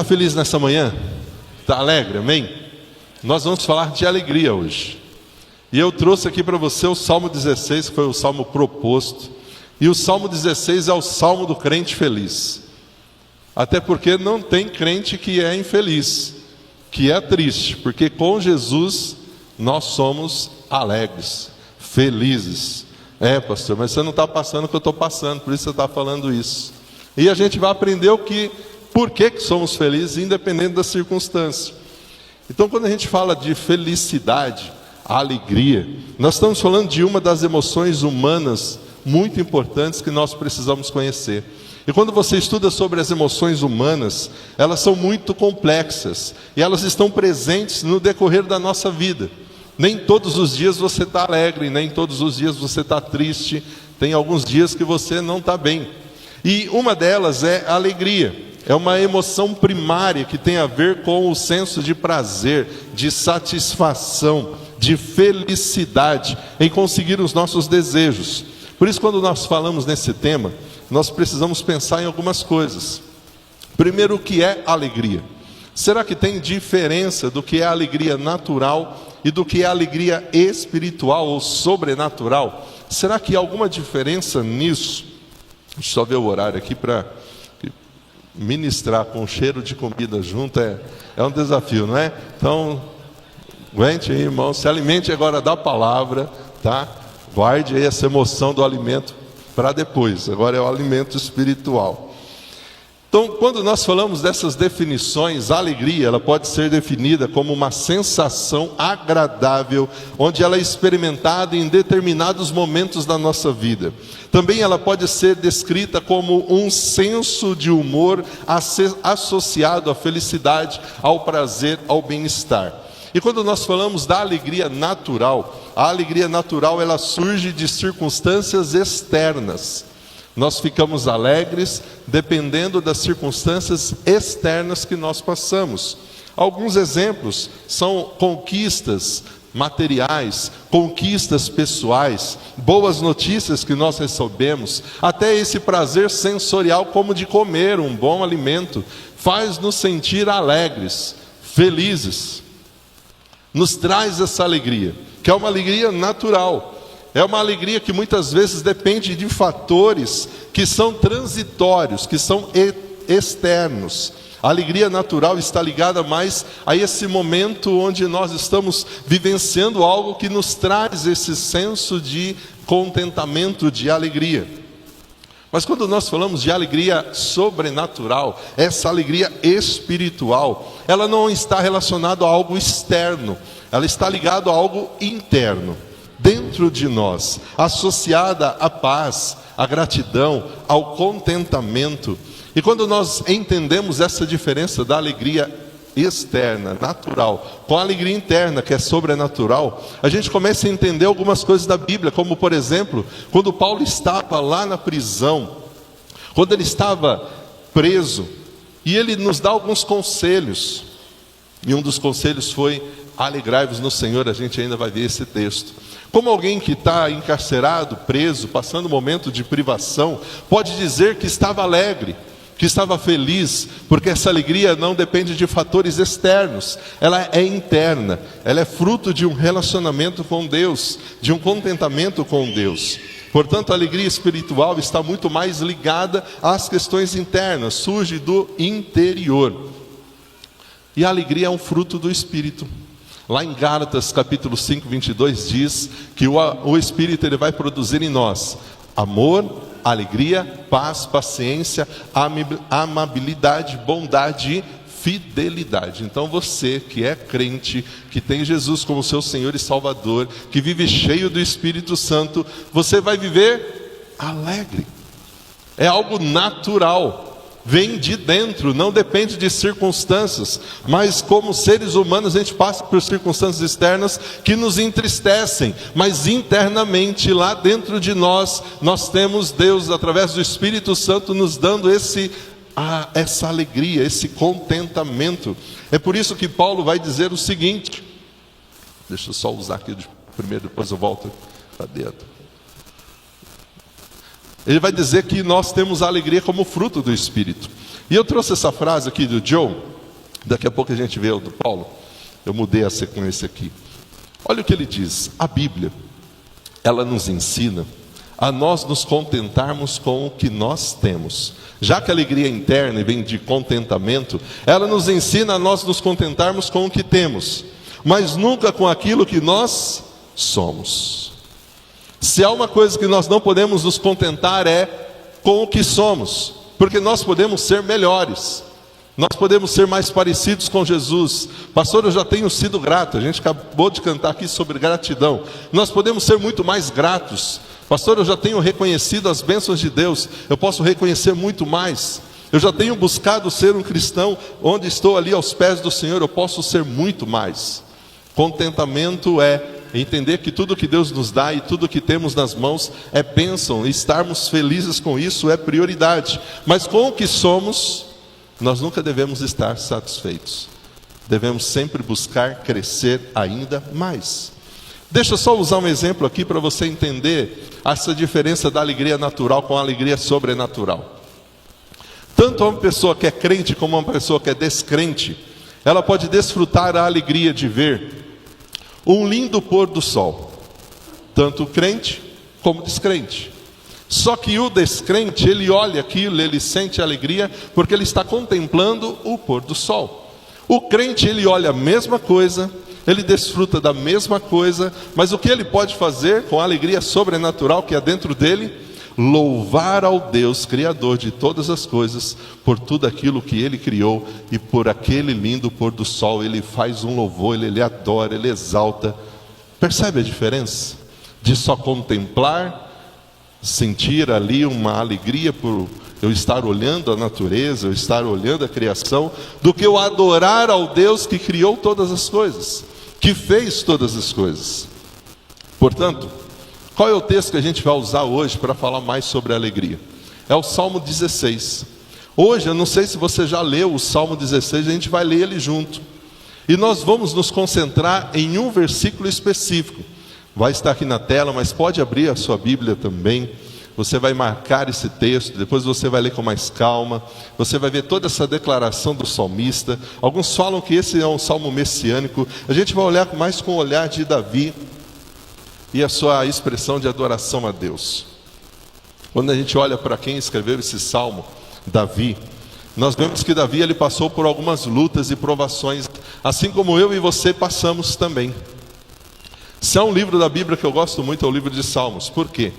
Está feliz nessa manhã? Está alegre, amém? Nós vamos falar de alegria hoje. E eu trouxe aqui para você o Salmo 16, que foi o salmo proposto. E o Salmo 16 é o salmo do crente feliz. Até porque não tem crente que é infeliz, que é triste. Porque com Jesus nós somos alegres, felizes. É, pastor, mas você não está passando o que eu estou passando, por isso você está falando isso. E a gente vai aprender por que somos felizes, independente da circunstância. Então, quando a gente fala de felicidade, alegria, nós estamos falando de uma das emoções humanas muito importantes que nós precisamos conhecer. E quando você estuda sobre as emoções humanas, elas são muito complexas e elas estão presentes no decorrer da nossa vida. Nem todos os dias você está alegre, nem todos os dias você está triste. Tem alguns dias que você não está bem. E uma delas é a alegria. É uma emoção primária que tem a ver com o senso de prazer, de satisfação, de felicidade em conseguir os nossos desejos. Por isso, quando nós falamos nesse tema, nós precisamos pensar em algumas coisas. Primeiro, o que é alegria? Será que tem diferença do que é alegria natural e do que é alegria espiritual ou sobrenatural? Será que há alguma diferença nisso? Deixa eu só ver o horário aqui para ministrar com cheiro de comida junto é um desafio, não é? Então, aguente aí, irmão, se alimente agora da palavra, tá? Guarde aí essa emoção do alimento para depois, agora é o alimento espiritual. Então, quando nós falamos dessas definições, a alegria, ela pode ser definida como uma sensação agradável, onde ela é experimentada em determinados momentos da nossa vida. Também ela pode ser descrita como um senso de humor associado à felicidade, ao prazer, ao bem-estar. E quando nós falamos da alegria natural, a alegria natural ela surge de circunstâncias externas. Nós ficamos alegres dependendo das circunstâncias externas que nós passamos. Alguns exemplos são conquistas materiais, conquistas pessoais, boas notícias que nós recebemos, até esse prazer sensorial como de comer um bom alimento, faz nos sentir alegres, felizes. Nos traz essa alegria, que é uma alegria natural. É uma alegria que muitas vezes depende de fatores que são transitórios, que são externos. A alegria natural está ligada mais a esse momento onde nós estamos vivenciando algo que nos traz esse senso de contentamento, de alegria. Mas quando nós falamos de alegria sobrenatural, essa alegria espiritual, ela não está relacionada a algo externo, ela está ligada a algo interno. Dentro de nós, associada à paz, à gratidão, ao contentamento. E quando nós entendemos essa diferença da alegria externa, natural, com a alegria interna, que é sobrenatural, a gente começa a entender algumas coisas da Bíblia, como por exemplo, quando Paulo estava lá na prisão, quando ele estava preso, e ele nos dá alguns conselhos, e um dos conselhos foi: alegrai-vos no Senhor. A gente ainda vai ver esse texto. Como alguém que está encarcerado, preso, passando um momento de privação, pode dizer que estava alegre, que estava feliz, porque essa alegria não depende de fatores externos, ela é interna, ela é fruto de um relacionamento com Deus, de um contentamento com Deus. Portanto, a alegria espiritual está muito mais ligada às questões internas, surge do interior. E a alegria é um fruto do Espírito. Lá em Gálatas capítulo 5, 22 diz que o Espírito ele vai produzir em nós amor, alegria, paz, paciência, amabilidade, bondade e fidelidade. Então você que é crente, que tem Jesus como seu Senhor e Salvador, que vive cheio do Espírito Santo, você vai viver alegre. É algo natural. Vem de dentro, não depende de circunstâncias, mas como seres humanos a gente passa por circunstâncias externas que nos entristecem, mas internamente lá dentro de nós, nós temos Deus através do Espírito Santo nos dando essa alegria, esse contentamento. É por isso que Paulo vai dizer o seguinte, deixa eu só usar aqui primeiro, depois eu volto para dentro. Ele vai dizer que nós temos a alegria como fruto do Espírito. E eu trouxe essa frase aqui do Joe, Daqui a pouco a gente vê o do Paulo. Eu mudei a sequência aqui. Olha o que ele diz. A Bíblia, ela nos ensina a nós nos contentarmos com o que nós temos. Já que a alegria interna vem de contentamento, ela nos ensina a nós nos contentarmos com o que temos, mas nunca com aquilo que nós somos. Se há uma coisa que nós não podemos nos contentar é com o que somos, porque nós podemos ser melhores. Nós podemos ser mais parecidos com Jesus. Pastor, eu já tenho sido grato. A gente acabou de cantar aqui sobre gratidão. Nós podemos ser muito mais gratos. Pastor, eu já tenho reconhecido as bênçãos de Deus. Eu posso reconhecer muito mais. Eu já tenho buscado ser um cristão. Onde estou ali aos pés do Senhor, eu posso ser muito mais. Contentamento é entender que tudo que Deus nos dá e tudo que temos nas mãos é bênção. E estarmos felizes com isso é prioridade. Mas com o que somos, nós nunca devemos estar satisfeitos. Devemos sempre buscar crescer ainda mais. Deixa eu só usar um exemplo aqui para você entender essa diferença da alegria natural com a alegria sobrenatural. Tanto uma pessoa que é crente como uma pessoa que é descrente, ela pode desfrutar a alegria de ver um lindo pôr do sol. Tanto o crente como o descrente. Só que o descrente, ele olha aquilo, ele sente alegria, porque ele está contemplando o pôr do sol. O crente, ele olha a mesma coisa, ele desfruta da mesma coisa, mas o que ele pode fazer com a alegria sobrenatural que há dentro dele? Louvar ao Deus, Criador de todas as coisas, por tudo aquilo que Ele criou, e por aquele lindo pôr do sol. Ele faz um louvor, ele adora, ele exalta. Percebe a diferença? De só contemplar, sentir ali uma alegria por eu estar olhando a natureza, eu estar olhando a criação, do que eu adorar ao Deus que criou todas as coisas, que fez todas as coisas. Portanto, qual é o texto que a gente vai usar hoje para falar mais sobre a alegria? É o Salmo 16. Hoje, eu não sei se você já leu o Salmo 16, a gente vai ler ele junto. E nós vamos nos concentrar em um versículo específico. Vai estar aqui na tela, mas pode abrir a sua Bíblia também. Você vai marcar esse texto, depois você vai ler com mais calma. Você vai ver toda essa declaração do salmista. Alguns falam que esse é um salmo messiânico. A gente vai olhar mais com o olhar de Davi e a sua expressão de adoração a Deus. Quando a gente olha para quem escreveu esse salmo, Davi, nós vemos que Davi ele passou por algumas lutas e provações, assim como eu e você passamos também. Se há um livro da Bíblia que eu gosto muito, é o livro de Salmos. Por quê?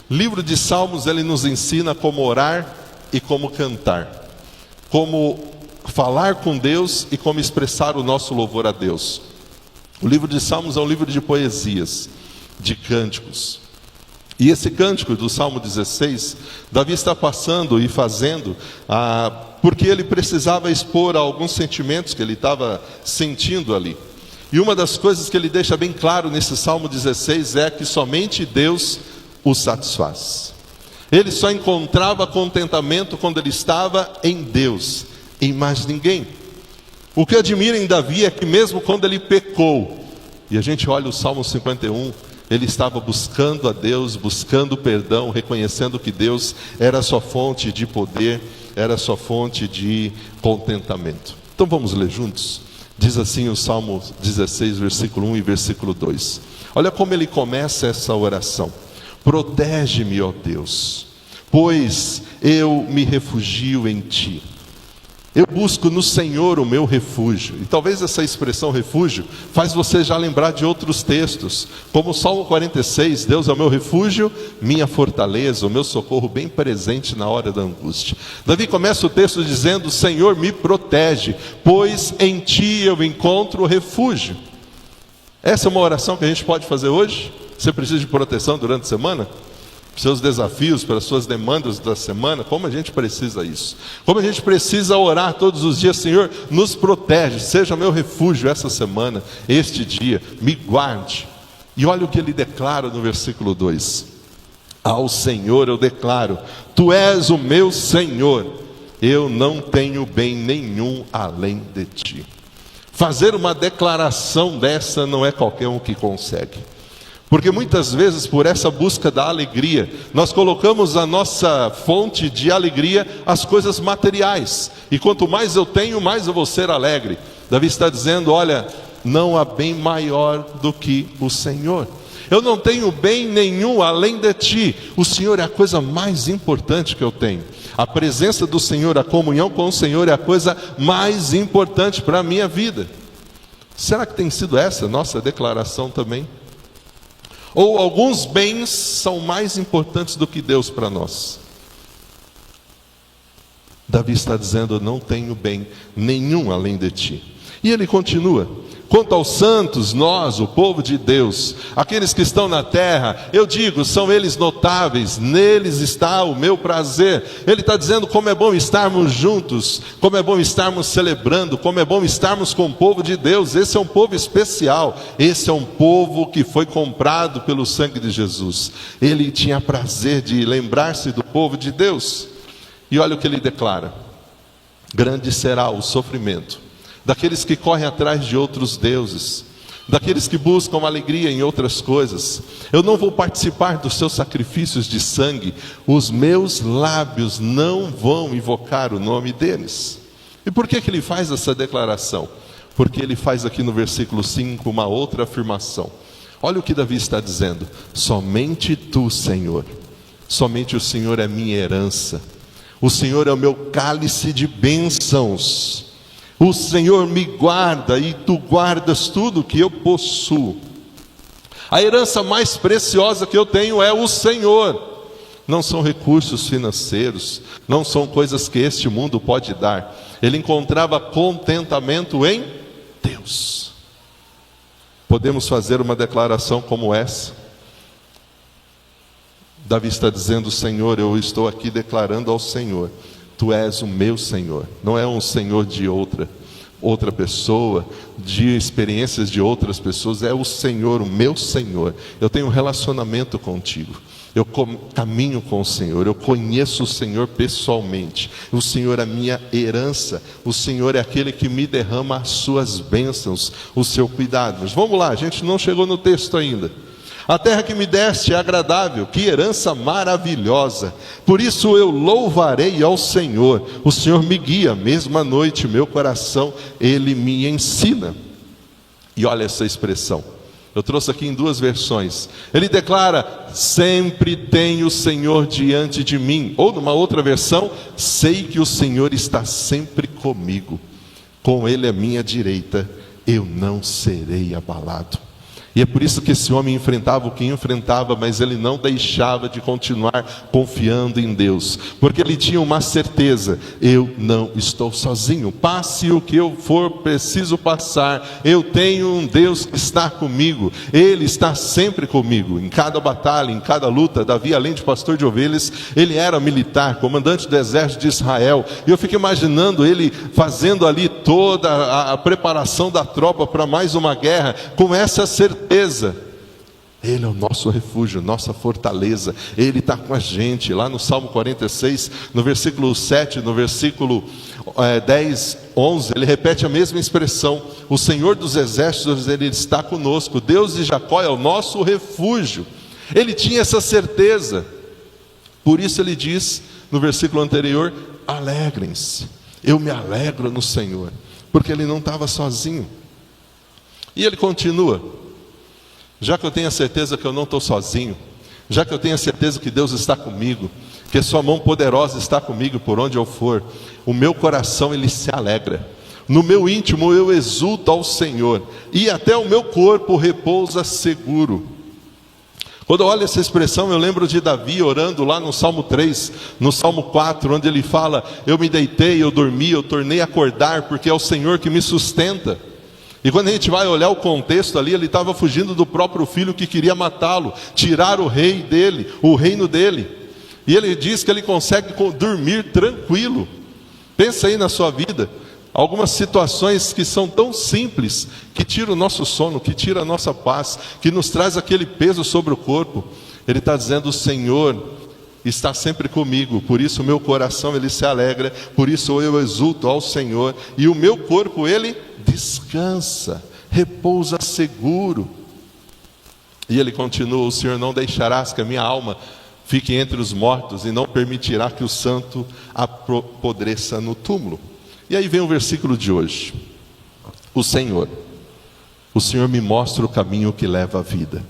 Livro de Salmos, ele nos ensina como orar e como cantar, como falar com Deus e como expressar o nosso louvor a Deus. O livro de Salmos é um livro de poesias, de cânticos. E esse cântico do Salmo 16, Davi está passando e fazendo, porque ele precisava expor alguns sentimentos que ele estava sentindo ali. E uma das coisas que ele deixa bem claro nesse Salmo 16 é que somente Deus o satisfaz. Ele só encontrava contentamento quando ele estava em Deus, em mais ninguém. O que admira em Davi é que mesmo quando ele pecou, e a gente olha o Salmo 51, ele estava buscando a Deus, buscando perdão, reconhecendo que Deus era a sua fonte de poder, era a sua fonte de contentamento. Então vamos ler juntos? Diz assim o Salmo 16, versículo 1 e versículo 2. Olha como ele começa essa oração. Protege-me, ó Deus, pois eu me refugio em Ti. Eu busco no Senhor o meu refúgio. E talvez essa expressão refúgio faz você já lembrar de outros textos, como o Salmo 46, Deus é o meu refúgio, minha fortaleza, o meu socorro bem presente na hora da angústia. Davi começa o texto dizendo, Senhor me protege, pois em Ti eu encontro refúgio. Essa é uma oração que a gente pode fazer hoje? Você precisa de proteção durante a semana? Seus desafios, para as suas demandas da semana, como a gente precisa isso? Como a gente precisa orar todos os dias, Senhor, nos protege, seja meu refúgio essa semana, este dia, me guarde. E olha o que ele declara no versículo 2. Ao Senhor eu declaro, Tu és o meu Senhor, eu não tenho bem nenhum além de Ti. Fazer uma declaração dessa não é qualquer um que consegue. Porque muitas vezes, por essa busca da alegria, nós colocamos a nossa fonte de alegria as coisas materiais. E quanto mais eu tenho, mais eu vou ser alegre. Davi está dizendo, olha, não há bem maior do que o Senhor. Eu não tenho bem nenhum além de ti. O Senhor é a coisa mais importante que eu tenho. A presença do Senhor, a comunhão com o Senhor é a coisa mais importante para a minha vida. Será que tem sido essa a nossa declaração também? Ou alguns bens são mais importantes do que Deus para nós? Davi está dizendo, eu não tenho bem nenhum além de ti. E ele continua, quanto aos santos, nós, o povo de Deus, aqueles que estão na terra, eu digo, são eles notáveis, neles está o meu prazer. Ele está dizendo como é bom estarmos juntos, como é bom estarmos celebrando, como é bom estarmos com o povo de Deus. Esse é um povo especial, esse é um povo que foi comprado pelo sangue de Jesus. Ele tinha prazer de lembrar-se do povo de Deus. E olha o que ele declara, grande será o sofrimento daqueles que correm atrás de outros deuses, daqueles que buscam alegria em outras coisas. Eu não vou participar dos seus sacrifícios de sangue, os meus lábios não vão invocar o nome deles. E por que ele faz essa declaração? Porque ele faz aqui no versículo 5 uma outra afirmação. Olha o que Davi está dizendo, somente tu, Senhor, somente o Senhor é minha herança, o Senhor é o meu cálice de bênçãos. O Senhor me guarda e tu guardas tudo que eu possuo. A herança mais preciosa que eu tenho é o Senhor. Não são recursos financeiros, não são coisas que este mundo pode dar. Ele encontrava contentamento em Deus. Podemos fazer uma declaração como essa? Davi está dizendo, Senhor, eu estou aqui declarando ao Senhor, tu és o meu Senhor, não é um Senhor de outra pessoa, de experiências de outras pessoas, é o Senhor, o meu Senhor. Eu tenho um relacionamento contigo, eu caminho com o Senhor, eu conheço o Senhor pessoalmente, o Senhor é a minha herança, o Senhor é aquele que me derrama as suas bênçãos, o seu cuidado. Mas vamos lá, a gente não chegou no texto ainda. A terra que me deste é agradável, que herança maravilhosa. Por isso eu louvarei ao Senhor. O Senhor me guia, mesmo à noite, meu coração, Ele me ensina. E olha essa expressão. Eu trouxe aqui em duas versões. Ele declara, sempre tenho o Senhor diante de mim. Ou numa outra versão, sei que o Senhor está sempre comigo. Com Ele à minha direita, eu não serei abalado. E é por isso que esse homem enfrentava o que enfrentava, mas ele não deixava de continuar confiando em Deus, porque ele tinha uma certeza, eu não estou sozinho, passe o que eu for preciso passar, eu tenho um Deus que está comigo, Ele está sempre comigo, em cada batalha, em cada luta. Davi, além de pastor de ovelhas, ele era militar, comandante do exército de Israel, e eu fico imaginando ele fazendo ali toda a preparação da tropa para mais uma guerra, com essa certeza, Ele é o nosso refúgio, nossa fortaleza, Ele está com a gente. Lá no Salmo 46, no versículo 7, no versículo 10, 11, ele repete a mesma expressão, o Senhor dos exércitos, Ele está conosco, Deus de Jacó é o nosso refúgio. Ele tinha essa certeza, por isso ele diz no versículo anterior, alegrem-se, eu me alegro no Senhor, porque ele não estava sozinho. E ele continua, já que eu tenho a certeza que eu não estou sozinho, já que eu tenho a certeza que Deus está comigo, que a sua mão poderosa está comigo por onde eu for, o meu coração ele se alegra, no meu íntimo eu exulto ao Senhor, e até o meu corpo repousa seguro. Quando eu olho essa expressão, eu lembro de Davi orando lá no Salmo 3, no Salmo 4, onde ele fala, eu me deitei, eu dormi, eu tornei a acordar, porque é o Senhor que me sustenta. E quando a gente vai olhar o contexto ali, ele estava fugindo do próprio filho que queria matá-lo, tirar o rei dele, o reino dele. E ele diz que ele consegue dormir tranquilo. Pensa aí na sua vida, algumas situações que são tão simples, que tiram o nosso sono, que tira a nossa paz, que nos traz aquele peso sobre o corpo. Ele está dizendo, o Senhor está sempre comigo, por isso o meu coração ele se alegra, por isso eu exulto ao Senhor, e o meu corpo ele descansa, repousa seguro. E ele continua: o Senhor não deixarás que a minha alma fique entre os mortos, e não permitirá que o santo apodreça no túmulo. E aí vem o versículo de hoje: o Senhor me mostra o caminho que leva à vida.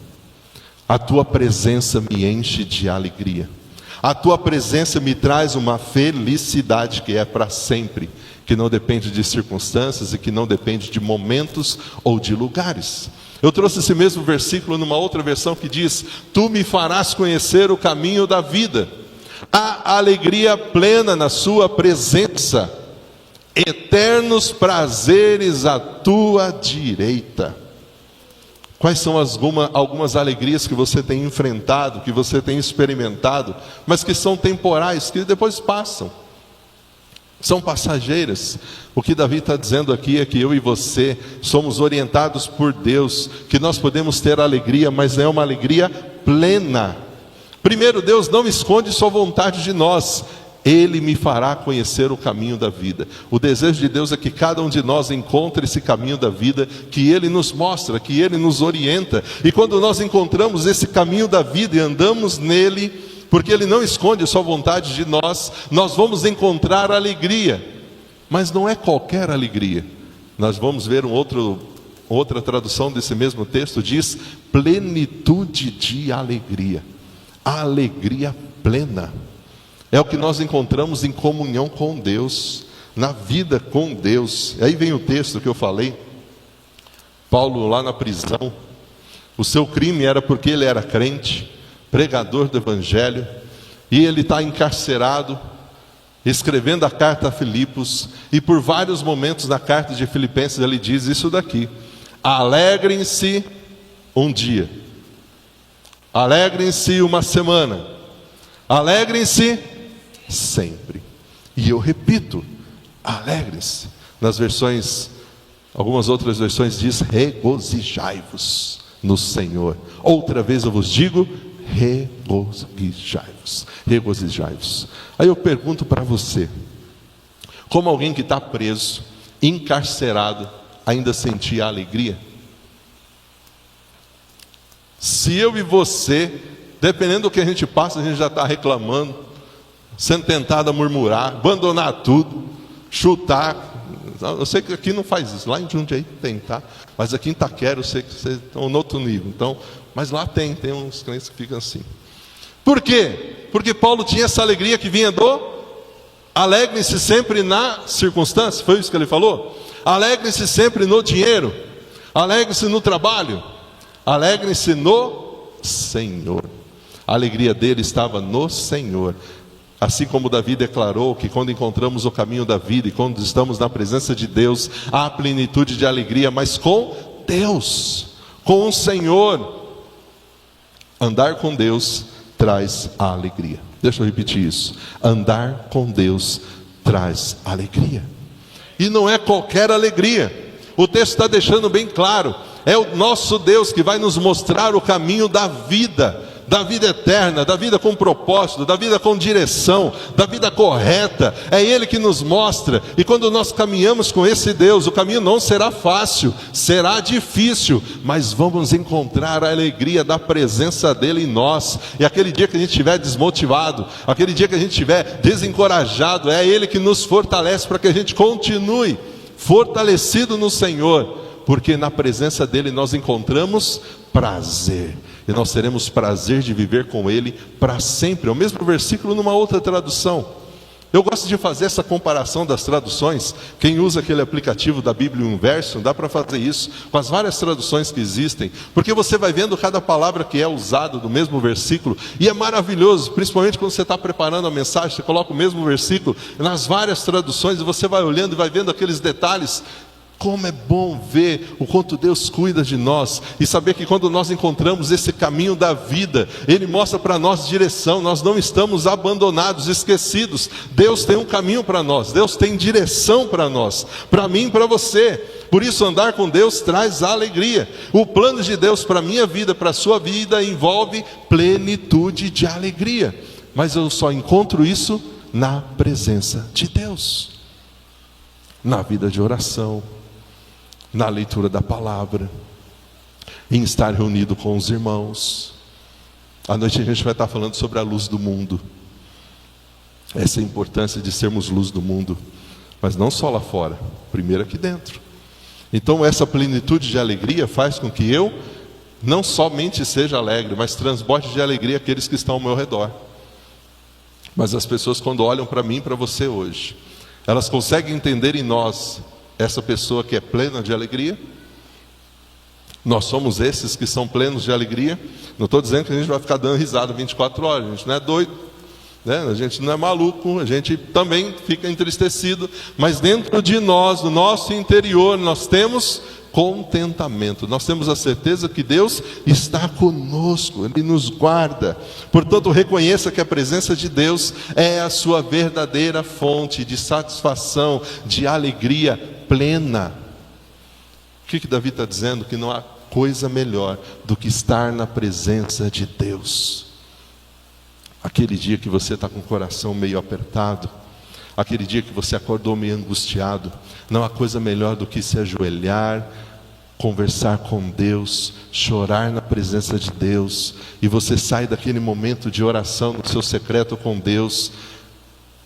A tua presença me enche de alegria. A tua presença me traz uma felicidade que é para sempre, que não depende de circunstâncias e que não depende de momentos ou de lugares. Eu trouxe esse mesmo versículo numa outra versão que diz: tu me farás conhecer o caminho da vida. Há alegria plena na sua presença, eternos prazeres à tua direita. Quais são algumas alegrias que você tem enfrentado, que você tem experimentado, mas que são temporais, que depois passam, são passageiras? O que Davi está dizendo aqui é que eu e você somos orientados por Deus, que nós podemos ter alegria, mas é uma alegria plena. Primeiro, Deus não esconde sua vontade de nós. Ele me fará conhecer o caminho da vida. O desejo de Deus é que cada um de nós encontre esse caminho da vida, que Ele nos mostra, que Ele nos orienta. E quando nós encontramos esse caminho da vida e andamos nele, porque Ele não esconde a sua vontade de nós, nós vamos encontrar alegria. Mas não é qualquer alegria. Nós vamos ver outra tradução desse mesmo texto, diz plenitude de alegria. A alegria plena é o que nós encontramos em comunhão com Deus, na vida com Deus. Aí vem o texto que eu falei. Paulo lá na prisão, o seu crime era porque ele era crente, pregador do evangelho, e ele está encarcerado, escrevendo a carta a Filipos, e por vários momentos na carta de Filipenses ele diz isso daqui: alegrem-se um dia, alegrem-se uma semana, alegrem-se sempre. E eu repito, alegrem-se. Nas versões, algumas outras versões diz regozijai-vos no Senhor. Outra vez eu vos digo, regozijai-vos, regozijai-vos. Aí eu pergunto para você, como alguém que está preso, encarcerado, ainda sentia alegria? Se eu e você, dependendo do que a gente passa, a gente já está reclamando, sendo tentado a murmurar, abandonar tudo, chutar. Eu sei que aqui não faz isso, lá em Jundiaí tem, tá? Mas aqui em Itaquera eu sei que vocês estão em outro nível. Então, mas lá tem uns crentes que ficam assim. Por quê? Porque Paulo tinha essa alegria que vinha do alegre-se sempre na circunstância, foi isso que ele falou? Alegre-se sempre no dinheiro, alegre-se no trabalho, alegre-se no Senhor. A alegria dele estava no Senhor. Assim como Davi declarou que quando encontramos o caminho da vida e quando estamos na presença de Deus, há plenitude de alegria, mas com Deus, com o Senhor. Andar com Deus traz a alegria. Deixa eu repetir isso. Andar com Deus traz alegria. E não é qualquer alegria. O texto está deixando bem claro. É o nosso Deus que vai nos mostrar o caminho da vida eterna, da vida com propósito, da vida com direção, da vida correta. É Ele que nos mostra. E quando nós caminhamos com esse Deus, o caminho não será fácil, será difícil, mas vamos encontrar a alegria da presença dEle em nós. E aquele dia que a gente estiver desmotivado, aquele dia que a gente estiver desencorajado, é Ele que nos fortalece para que a gente continue fortalecido no Senhor, porque na presença dEle nós encontramos prazer. E nós teremos prazer de viver com Ele para sempre. É o mesmo versículo numa outra tradução. Eu gosto de fazer essa comparação das traduções. Quem usa aquele aplicativo da Bíblia Inverso, dá para fazer isso com as várias traduções que existem, porque você vai vendo cada palavra que é usada do mesmo versículo, e é maravilhoso, principalmente quando você está preparando a mensagem, você coloca o mesmo versículo nas várias traduções, e você vai olhando e vai vendo aqueles detalhes. Como é bom ver o quanto Deus cuida de nós, e saber que quando nós encontramos esse caminho da vida, Ele mostra para nós direção, nós não estamos abandonados, esquecidos. Deus tem um caminho para nós, Deus tem direção para nós, para mim e para você. Por isso andar com Deus traz alegria. O plano de Deus para a minha vida, para a sua vida, envolve plenitude de alegria. Mas eu só encontro isso na presença de Deus, na vida de oração, na leitura da palavra, em estar reunido com os irmãos. À noite a gente vai estar falando sobre a luz do mundo. Essa é a importância de sermos luz do mundo, mas não só lá fora, primeiro aqui dentro. Então essa plenitude de alegria faz com que eu não somente seja alegre, mas transborde de alegria aqueles que estão ao meu redor. Mas as pessoas, quando olham para mim e para você hoje, elas conseguem entender em nós essa pessoa que é plena de alegria? Nós somos esses que são plenos de alegria? Não estou dizendo que a gente vai ficar dando risada 24 horas, a gente não é doido, né? A gente não é maluco, a gente também fica entristecido, mas dentro de nós, no nosso interior, nós temos contentamento, nós temos a certeza que Deus está conosco, Ele nos guarda. Portanto, reconheça que a presença de Deus é a sua verdadeira fonte de satisfação, de alegria plena. O que Davi está dizendo? Que não há coisa melhor do que estar na presença de Deus. Aquele dia que você está com o coração meio apertado, aquele dia que você acordou meio angustiado, não há coisa melhor do que se ajoelhar, conversar com Deus, chorar na presença de Deus, e você sai daquele momento de oração no seu secreto com Deus,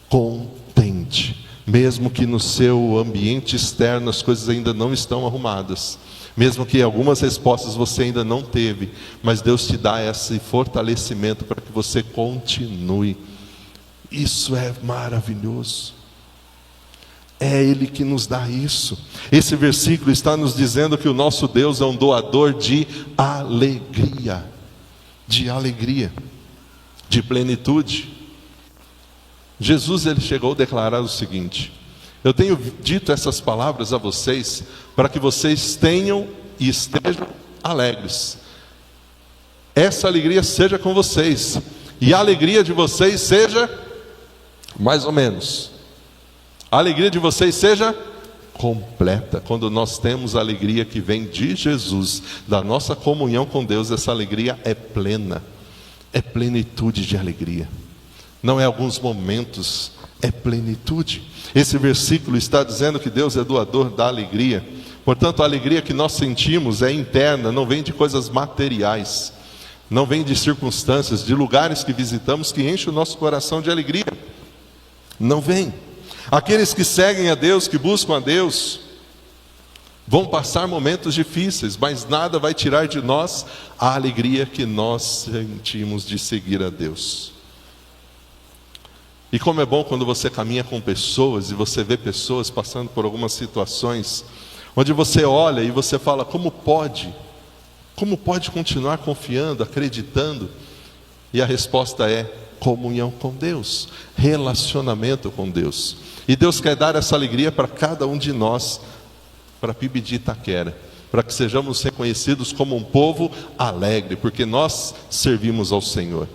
contente, mesmo que no seu ambiente externo as coisas ainda não estão arrumadas, mesmo que algumas respostas você ainda não teve, mas Deus te dá esse fortalecimento para que você continue. Isso é maravilhoso. É Ele que nos dá isso. Esse versículo está nos dizendo que o nosso Deus é um doador de alegria, de plenitude. Jesus, ele chegou a declarar o seguinte: eu tenho dito essas palavras a vocês para que vocês tenham e estejam alegres. Essa alegria seja com vocês, e a alegria de vocês seja mais ou menos. A alegria de vocês seja completa. Quando nós temos a alegria que vem de Jesus, da nossa comunhão com Deus, essa alegria é plena, é plenitude de alegria. Não é alguns momentos, é plenitude. Esse versículo está dizendo que Deus é doador da alegria. Portanto, a alegria que nós sentimos é interna, não vem de coisas materiais, não vem de circunstâncias, de lugares que visitamos que enchem o nosso coração de alegria. Não vem. Aqueles que seguem a Deus, que buscam a Deus, vão passar momentos difíceis, mas nada vai tirar de nós a alegria que nós sentimos de seguir a Deus. E como é bom quando você caminha com pessoas e você vê pessoas passando por algumas situações, onde você olha e você fala, como pode continuar confiando, acreditando? E a resposta é comunhão com Deus, relacionamento com Deus. E Deus quer dar essa alegria para cada um de nós, para a PIB de Itaquera, para que sejamos reconhecidos como um povo alegre, porque nós servimos ao Senhor.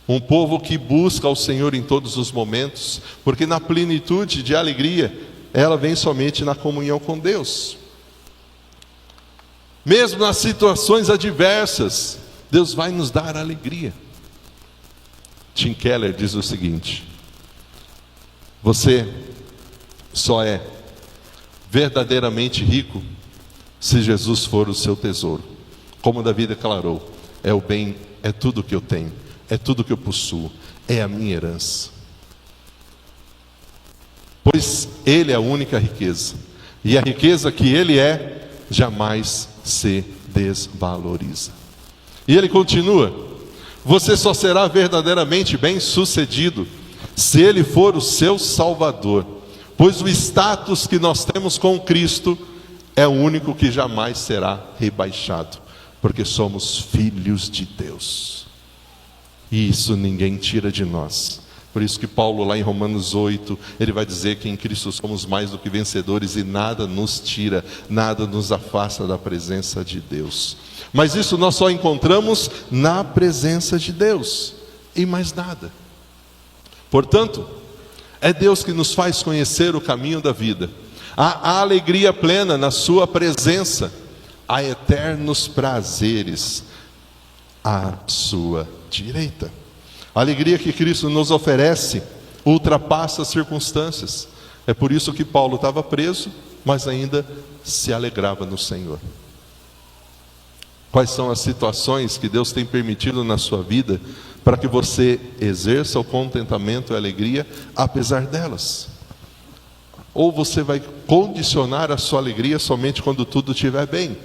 Um povo que busca ao Senhor em todos os momentos, porque na plenitude de alegria, ela vem somente na comunhão com Deus. Mesmo nas situações adversas, Deus vai nos dar alegria. Tim Keller diz o seguinte: você só é verdadeiramente rico se Jesus for o seu tesouro. Como Davi declarou, é o bem, é tudo que eu tenho, é tudo que eu possuo, é a minha herança. Pois Ele é a única riqueza, e a riqueza que Ele é, jamais se desvaloriza. E Ele continua: você só será verdadeiramente bem-sucedido se Ele for o seu Salvador, pois o status que nós temos com Cristo é o único que jamais será rebaixado, porque somos filhos de Deus, e isso ninguém tira de nós. Por isso que Paulo, lá em Romanos 8, ele vai dizer que em Cristo somos mais do que vencedores, e nada nos tira, nada nos afasta da presença de Deus. Mas isso nós só encontramos na presença de Deus, e mais nada. Portanto, é Deus que nos faz conhecer o caminho da vida. Há alegria plena na sua presença, há eternos prazeres à sua direita. A alegria que Cristo nos oferece ultrapassa as circunstâncias. É por isso que Paulo estava preso, mas ainda se alegrava no Senhor. Quais são as situações que Deus tem permitido na sua vida para que você exerça o contentamento e a alegria apesar delas? Ou você vai condicionar a sua alegria somente quando tudo estiver bem?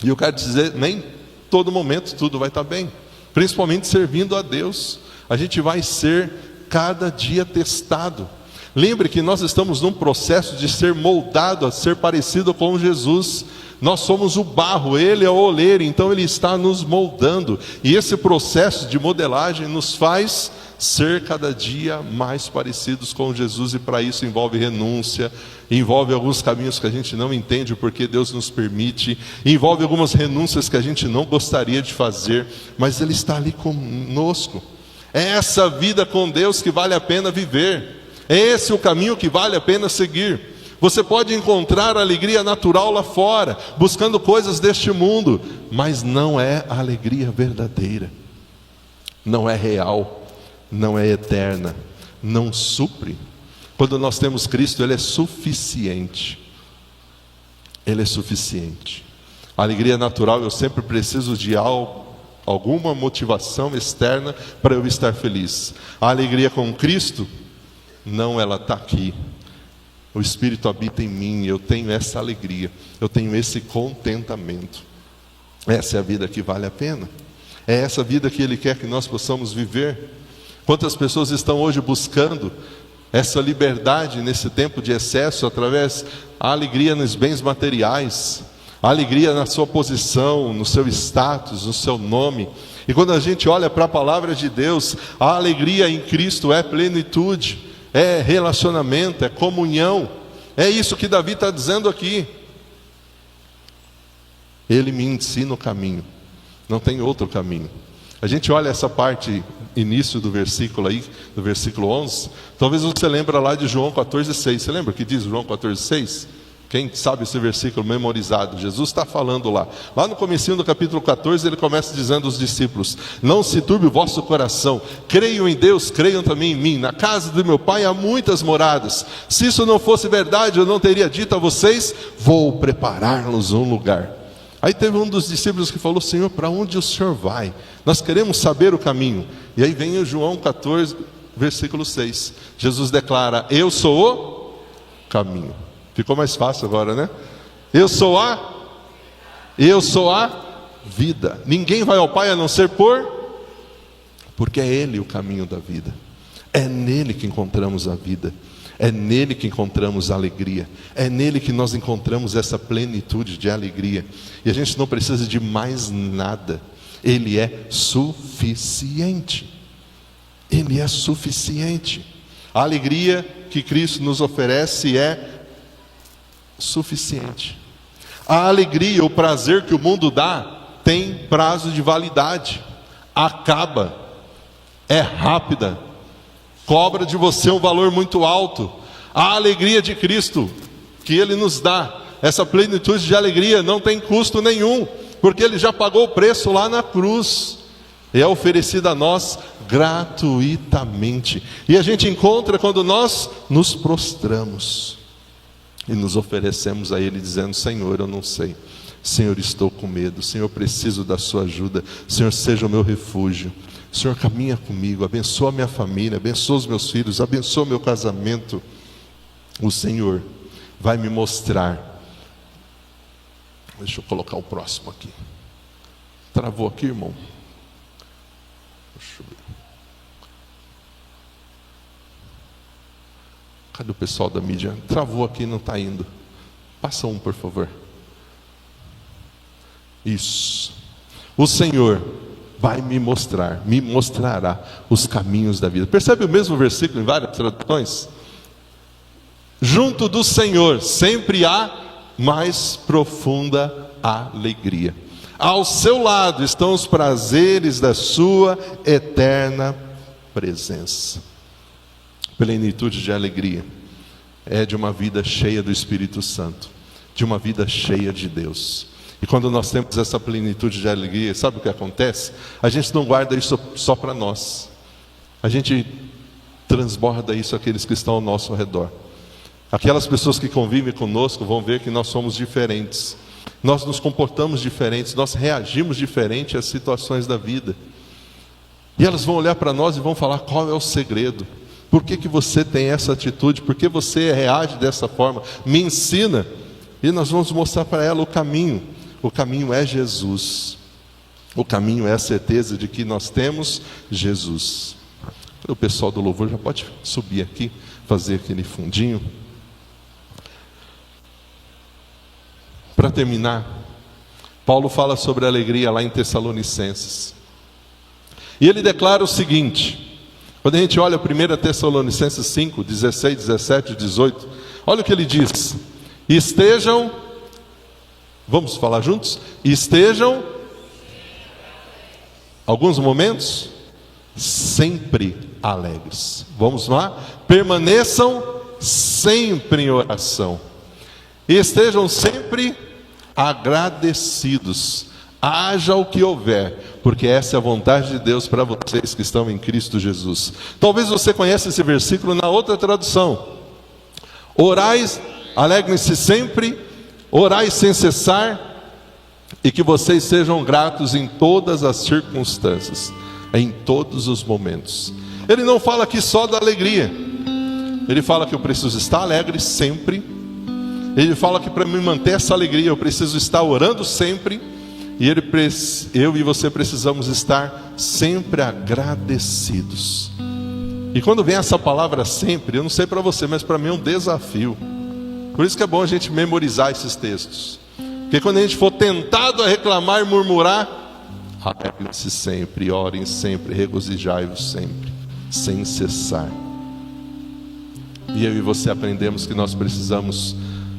E eu quero dizer, nem todo momento tudo vai estar bem. Principalmente servindo a Deus. A gente vai ser cada dia testado. Lembre que nós estamos num processo de ser moldado a ser parecido com Jesus. Nós somos o barro, Ele é o oleiro, então Ele está nos moldando. E esse processo de modelagem nos faz ser cada dia mais parecidos com Jesus. E para isso envolve renúncia, envolve alguns caminhos que a gente não entende porque Deus nos permite, envolve algumas renúncias que a gente não gostaria de fazer, mas Ele está ali conosco. É essa vida com Deus que vale a pena viver. É esse o caminho que vale a pena seguir. Você pode encontrar alegria natural lá fora, buscando coisas deste mundo, mas não é a alegria verdadeira. Não é real, não é eterna, não supre. Quando nós temos Cristo, Ele é suficiente. Ele é suficiente. A alegria natural, eu sempre preciso de alguma motivação externa para eu estar feliz. A alegria com Cristo, não, ela está aqui. O Espírito habita em mim, eu tenho essa alegria, eu tenho esse contentamento. Essa é a vida que vale a pena. É essa vida que Ele quer que nós possamos viver. Quantas pessoas estão hoje buscando essa liberdade nesse tempo de excesso, através da alegria nos bens materiais, a alegria na sua posição, no seu status, no seu nome. E quando a gente olha para a palavra de Deus, a alegria em Cristo é plenitude, é relacionamento, é comunhão. É isso que Davi está dizendo aqui. Ele me ensina o caminho, não tem outro caminho. A gente olha essa parte, início do versículo aí, do versículo 11. Talvez você lembre lá de João 14,6. Você lembra o que diz João 14,6? Quem sabe esse versículo memorizado? Jesus está falando lá. Lá no comecinho do capítulo 14, ele começa dizendo aos discípulos: não se turbe o vosso coração, creiam em Deus, creiam também em mim. Na casa do meu Pai há muitas moradas. Se isso não fosse verdade, eu não teria dito a vocês: vou preparar-nos um lugar. Aí teve um dos discípulos que falou: Senhor, para onde o Senhor vai? Nós queremos saber o caminho. E aí vem o João 14, versículo 6. Jesus declara: eu sou o caminho. Ficou mais fácil agora, né? Eu sou a vida. Ninguém vai ao Pai a não ser porque é Ele o caminho da vida. É nele que encontramos a vida. É nele que encontramos a alegria. É nele que nós encontramos essa plenitude de alegria. E a gente não precisa de mais nada. Ele é suficiente. Ele é suficiente. A alegria que Cristo nos oferece é suficiente. A alegria, o prazer que o mundo dá, tem prazo de validade. Acaba. É rápida. Cobra de você um valor muito alto. A alegria de Cristo que Ele nos dá, essa plenitude de alegria, não tem custo nenhum, porque Ele já pagou o preço lá na cruz. É oferecida a nós gratuitamente. E a gente encontra quando nós nos prostramos e nos oferecemos a Ele, dizendo: Senhor, eu não sei. Senhor, estou com medo. Senhor, preciso da sua ajuda. Senhor, seja o meu refúgio. Senhor, caminha comigo, abençoa a minha família, abençoa os meus filhos, abençoa o meu casamento. O Senhor vai me mostrar. Deixa eu colocar o próximo aqui. Travou aqui, irmão? Deixa eu ver. Cadê o pessoal da mídia? Travou aqui, não está indo. Passa um, por favor. Isso. O Senhor vai me mostrará os caminhos da vida. Percebe o mesmo versículo em várias traduções? Junto do Senhor sempre há mais profunda alegria. Ao seu lado estão os prazeres da sua eterna presença. Plenitude de alegria é de uma vida cheia do Espírito Santo, de uma vida cheia de Deus. E quando nós temos essa plenitude de alegria, sabe o que acontece? A gente não guarda isso só para nós. A gente transborda isso àqueles que estão ao nosso redor. Aquelas pessoas que convivem conosco vão ver que nós somos diferentes. Nós nos comportamos diferentes, nós reagimos diferente às situações da vida. E elas vão olhar para nós e vão falar: qual é o segredo? Por que você tem essa atitude? Por que você reage dessa forma? Me ensina. E nós vamos mostrar para ela o caminho. O caminho é Jesus. O caminho é a certeza de que nós temos Jesus. O pessoal do louvor já pode subir aqui, fazer aquele fundinho. Para terminar, Paulo fala sobre a alegria lá em Tessalonicenses. E ele declara o seguinte: quando a gente olha 1 Tessalonicenses 5, 16, 17 e 18, olha o que ele diz: estejam, vamos falar juntos? Estejam, alguns momentos, sempre alegres. Vamos lá? Permaneçam sempre em oração. E estejam sempre agradecidos. Haja o que houver, porque essa é a vontade de Deus para vocês que estão em Cristo Jesus. Talvez você conheça esse versículo na outra tradução: orais, alegrem-se sempre, orai sem cessar, e que vocês sejam gratos em todas as circunstâncias, em todos os momentos. Ele não fala aqui só da alegria, ele fala que eu preciso estar alegre sempre. Ele fala que para me manter essa alegria eu preciso estar orando sempre. E eu e você precisamos estar sempre agradecidos. E quando vem essa palavra sempre, eu não sei para você, mas para mim é um desafio. Por isso que é bom a gente memorizar esses textos. Porque quando a gente for tentado a reclamar e murmurar, alegrem-se sempre, orem sempre, regozijai-vos sempre, sem cessar. E eu e você aprendemos que nós precisamos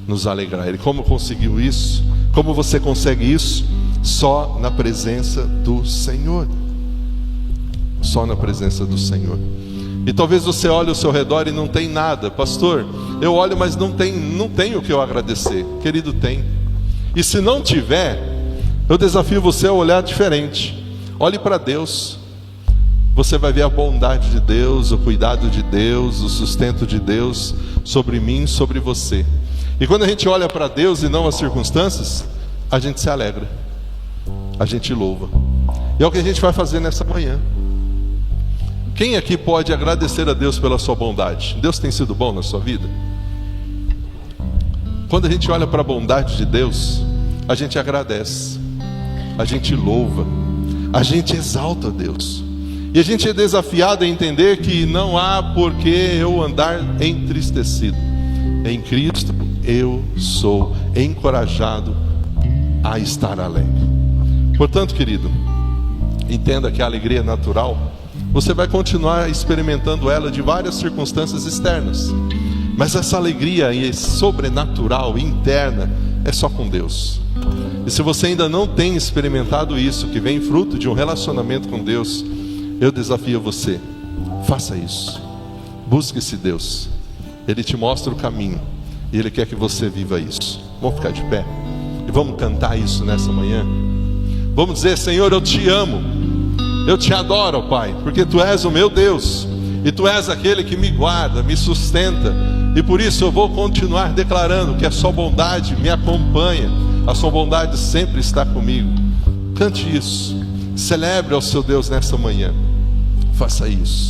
nos alegrar. E como conseguiu isso? Como você consegue isso? Só na presença do Senhor. Só na presença do Senhor. E talvez você olhe ao seu redor e não tem nada. Pastor, eu olho, mas não tenho o que eu agradecer. Querido, tem. E se não tiver, eu desafio você a olhar diferente. Olhe para Deus. Você vai ver a bondade de Deus, o cuidado de Deus, o sustento de Deus sobre mim, sobre você. E quando a gente olha para Deus e não as circunstâncias, a gente se alegra, a gente louva. E é o que a gente vai fazer nessa manhã. Quem aqui pode agradecer a Deus pela sua bondade? Deus tem sido bom na sua vida? Quando a gente olha para a bondade de Deus, a gente agradece, a gente louva, a gente exalta a Deus. E a gente é desafiado a entender que não há por que eu andar entristecido. Em Cristo eu sou encorajado a estar alegre. Portanto, querido, entenda que a alegria é natural. Você vai continuar experimentando ela de várias circunstâncias externas, mas essa alegria sobrenatural, interna, é só com Deus. E se você ainda não tem experimentado isso, que vem fruto de um relacionamento com Deus, eu desafio você, faça isso. Busque esse Deus. Ele te mostra o caminho e Ele quer que você viva isso. Vamos ficar de pé e vamos cantar isso nessa manhã. Vamos dizer: Senhor, eu te amo, eu te adoro, ó Pai, porque Tu és o meu Deus, e Tu és aquele que me guarda, me sustenta. E por isso eu vou continuar declarando que a Sua bondade me acompanha, a Sua bondade sempre está comigo. Cante isso, celebre ao seu Deus nessa manhã. Faça isso.